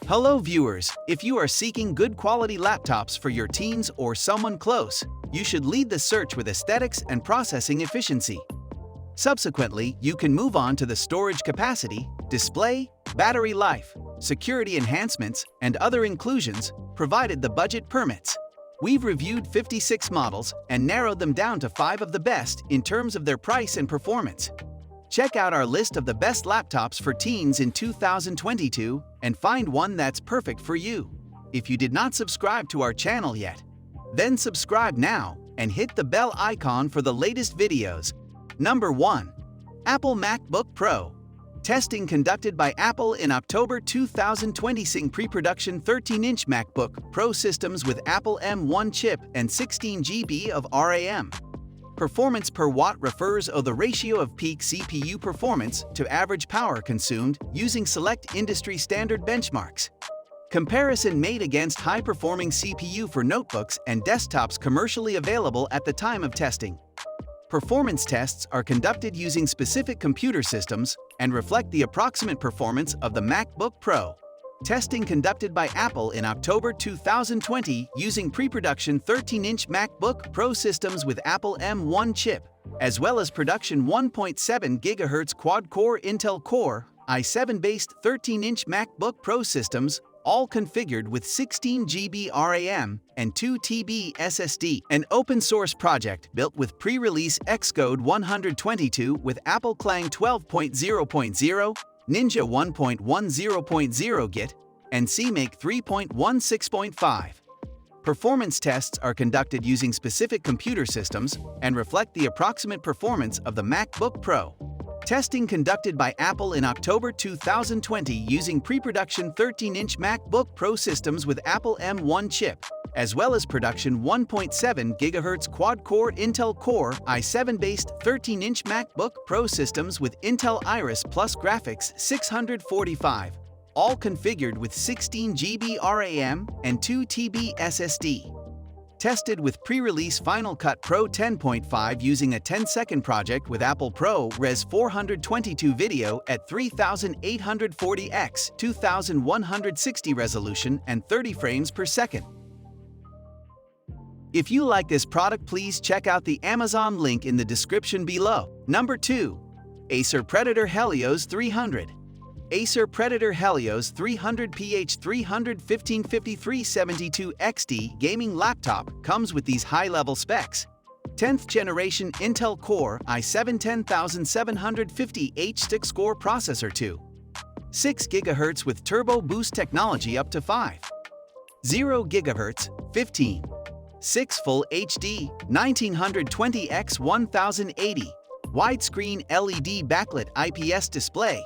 Hello viewers, if you are seeking good quality laptops for your teens or someone close, you should lead the search with aesthetics and processing efficiency. Subsequently, you can move on to the storage capacity, display, battery life, security enhancements, and other inclusions, provided the budget permits. We've reviewed 56 models and narrowed them down to 5 of the best in terms of their price and performance. Check out our list of the best laptops for teens in 2022 and find one that's perfect for you. If you did not subscribe to our channel yet, then subscribe now and hit the bell icon for the latest videos. Number 1. Apple MacBook Pro. Testing conducted by Apple in October 2020 seeing pre-production 13-inch MacBook Pro systems with Apple M1 chip and 16 GB of RAM. Performance per watt refers to the ratio of peak CPU performance to average power consumed using select industry standard benchmarks. Comparison made against high-performing CPU for notebooks and desktops commercially available at the time of testing. Performance tests are conducted using specific computer systems and reflect the approximate performance of the MacBook Pro. Testing conducted by Apple in October 2020 using pre-production 13-inch MacBook Pro systems with Apple M1 chip, as well as production 1.7 GHz quad-core Intel Core i7-based 13-inch MacBook Pro systems, all configured with 16 GB RAM and 2 TB SSD. An open-source project built with pre-release Xcode 122 with Apple Clang 12.0.0, Ninja 1.10.0 Git, and CMake 3.16.5. Performance tests are conducted using specific computer systems and reflect the approximate performance of the MacBook Pro. Testing conducted by Apple in October 2020 using pre-production 13-inch MacBook Pro systems with Apple M1 chip, as well as production 1.7 GHz quad-core Intel Core i7-based 13-inch MacBook Pro systems with Intel Iris Plus graphics 645, all configured with 16 GB RAM and 2 TB SSD. Tested with pre-release Final Cut Pro 10.5 using a 10-second project with Apple ProRes 422 video at 3840 x 2160 resolution and 30 frames per second. If you like this product, please check out the Amazon link in the description below. Number 2. Acer Predator Helios 300. Acer Predator Helios 300 PH315-5372 gaming laptop comes with these high-level specs. 10th generation Intel Core i7-10750H6 Core processor 6 GHz with Turbo Boost technology up to 0 GHz, 6 Full HD, 1920x1080, widescreen LED backlit IPS display,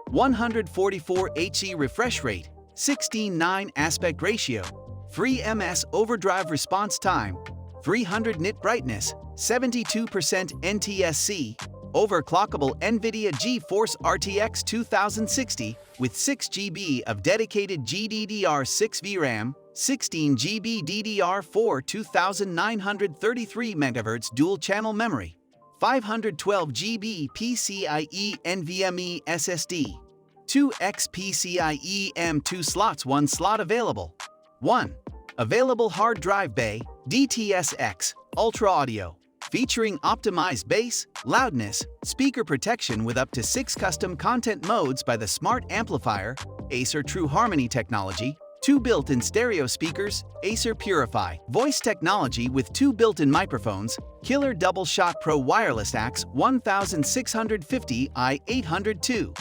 144 Hz refresh rate, 16:9 aspect ratio, free MS overdrive response time, 300 nit brightness, 72% NTSC, overclockable NVIDIA GeForce RTX 2060 with 6 GB of dedicated GDDR6 VRAM, 16 GB DDR4 2933 MHz dual-channel memory, 512 GB PCIe NVMe SSD, 2x PCIe M2 slots, 1 slot available. 1. Available hard drive bay, DTS:X, Ultra Audio, featuring optimized bass, loudness, speaker protection with up to 6 custom content modes by the Smart Amplifier, Acer True Harmony technology, 2 built-in stereo speakers, Acer Purify, voice technology with 2 built-in microphones, Killer Double Shot Pro Wireless AX 1650 i802,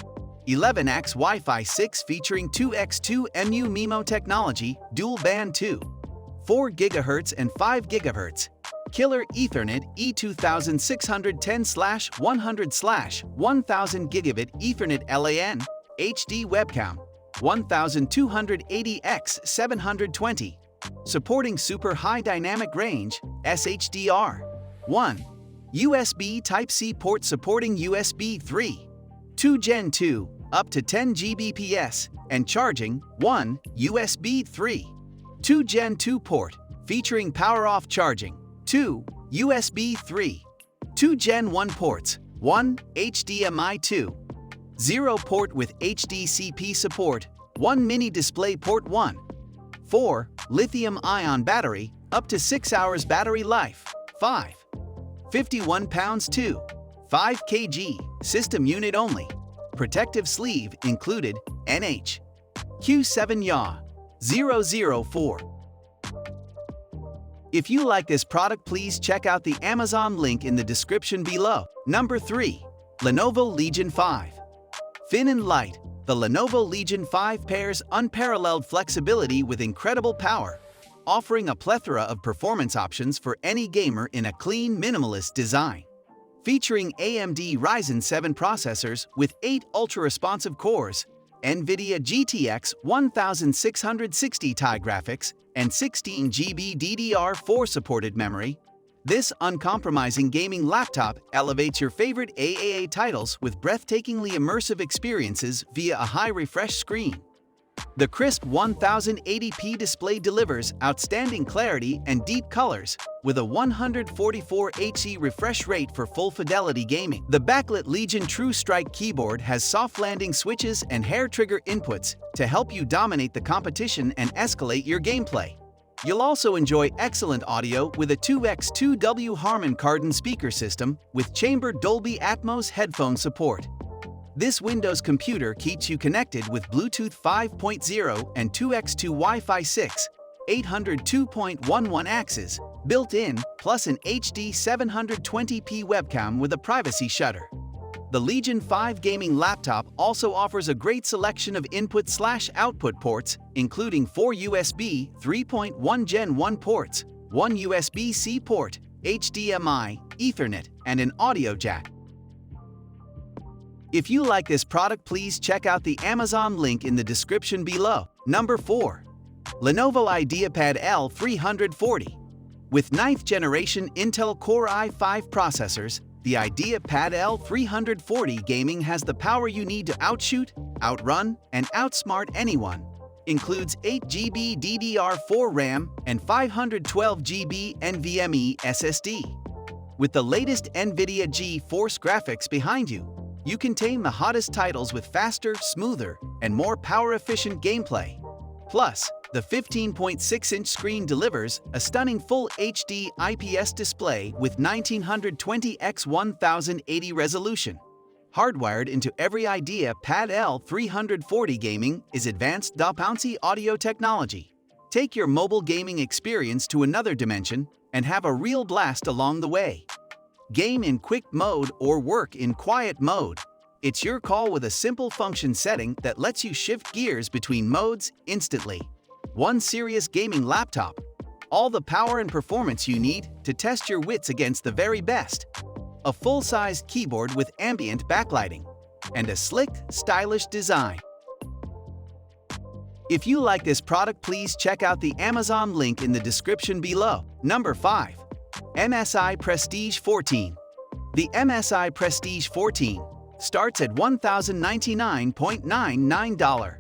11x Wi-Fi 6 featuring 2x2 MU MIMO technology, dual band 4 GHz and 5 GHz, Killer Ethernet E2610/100/1000 gigabit Ethernet LAN, HD webcam, 1280x720, supporting super high dynamic range, SHDR. 1. USB Type-C port supporting USB 3. 2 Gen 2, up to 10 Gbps, and charging, 1. USB 3. 2 Gen 2 port, featuring power-off charging, 2. USB 3. 2 Gen 1 ports, 1. HDMI 2. 0 port with HDCP support, 1 mini display port 1. 4. Lithium-ion battery, up to 6 hours battery life. 5. 51 pounds 2. 5 kg, system unit only. Protective sleeve included, NH. Q7YA 004. If you like this product, please check out the Amazon link in the description below. Number 3. Lenovo Legion 5. Thin and light, the Lenovo Legion 5 pairs unparalleled flexibility with incredible power, offering a plethora of performance options for any gamer in a clean, minimalist design. Featuring AMD Ryzen 7 processors with 8 ultra-responsive cores, NVIDIA GTX 1660 Ti graphics, and 16 GB DDR4 supported memory, this uncompromising gaming laptop elevates your favorite AAA titles with breathtakingly immersive experiences via a high refresh screen. The crisp 1080p display delivers outstanding clarity and deep colors, with a 144 Hz refresh rate for full-fidelity gaming. The backlit Legion True Strike keyboard has soft landing switches and hair trigger inputs to help you dominate the competition and escalate your gameplay. You'll also enjoy excellent audio with a 2x2W Harman Kardon speaker system with chambered Dolby Atmos headphone support. This Windows computer keeps you connected with Bluetooth 5.0 and 2x2 Wi-Fi 6, 802.11 axes, built-in, plus an HD 720p webcam with a privacy shutter. The Legion 5 gaming laptop also offers a great selection of input/output ports, including 4 USB 3.1 Gen 1 ports, 1 USB-C port, HDMI, Ethernet, and an audio jack. If you like this product, please check out the Amazon link in the description below. Number 4. Lenovo Ideapad L340. With 9th generation Intel Core i5 processors, the Ideapad L340 gaming has the power you need to outshoot, outrun, and outsmart anyone. Includes 8 GB DDR4 RAM and 512 GB NVMe SSD. With the latest NVIDIA GeForce graphics behind you, you can tame the hottest titles with faster, smoother, and more power-efficient gameplay. Plus, the 15.6-inch screen delivers a stunning Full HD IPS display with 1920x1080 resolution. Hardwired into every Ideapad L340 gaming is advanced DaPouncy audio technology. Take your mobile gaming experience to another dimension and have a real blast along the way. Game in quick mode or work in quiet mode. It's your call with a simple function setting that lets you shift gears between modes instantly. One serious gaming laptop. All the power and performance you need to test your wits against the very best. A full-sized keyboard with ambient backlighting. And a slick, stylish design. If you like this product, please check out the Amazon link in the description below. Number 5. MSI Prestige 14. The MSI Prestige 14 starts at $1,099.99.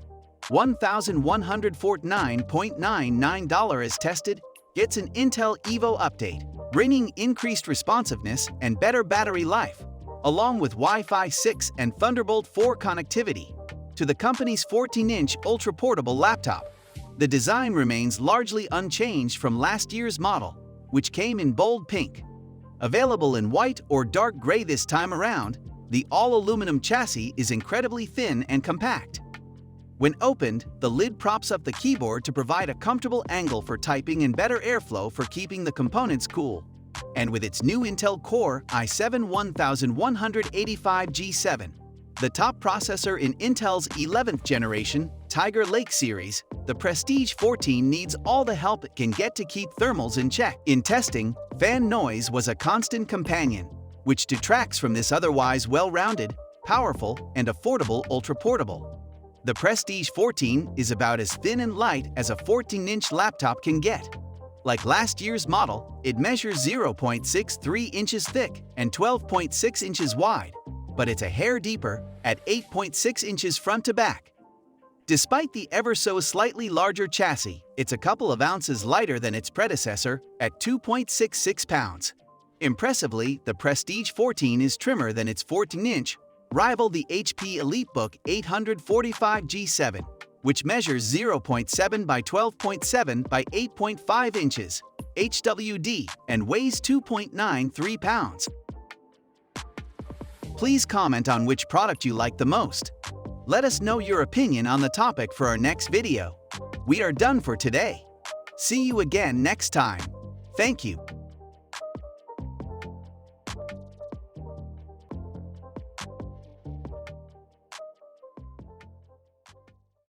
$1,149.99 as tested, gets an Intel Evo update, bringing increased responsiveness and better battery life, along with Wi-Fi 6 and Thunderbolt 4 connectivity, to the company's 14-inch ultra-portable laptop. The design remains largely unchanged from last year's model, which came in bold pink. Available in white or dark gray this time around, the all-aluminum chassis is incredibly thin and compact. When opened, the lid props up the keyboard to provide a comfortable angle for typing and better airflow for keeping the components cool. And with its new Intel Core i7 1185G7, the top processor in Intel's 11th generation Tiger Lake series, the Prestige 14 needs all the help it can get to keep thermals in check. In testing, fan noise was a constant companion, which detracts from this otherwise well-rounded, powerful, and affordable ultra-portable. The Prestige 14 is about as thin and light as a 14-inch laptop can get. Like last year's model, it measures 0.63 inches thick and 12.6 inches wide, but it's a hair deeper at 8.6 inches front to back. Despite the ever-so-slightly larger chassis, it's a couple of ounces lighter than its predecessor at 2.66 pounds. Impressively, the Prestige 14 is trimmer than its 14-inch rival, the HP EliteBook 845G7, which measures 0.7 by 12.7 by 8.5 inches, HWD, and weighs 2.93 pounds. Please comment on which product you like the most. Let us know your opinion on the topic for our next video. We are done for today. See you again next time. Thank you.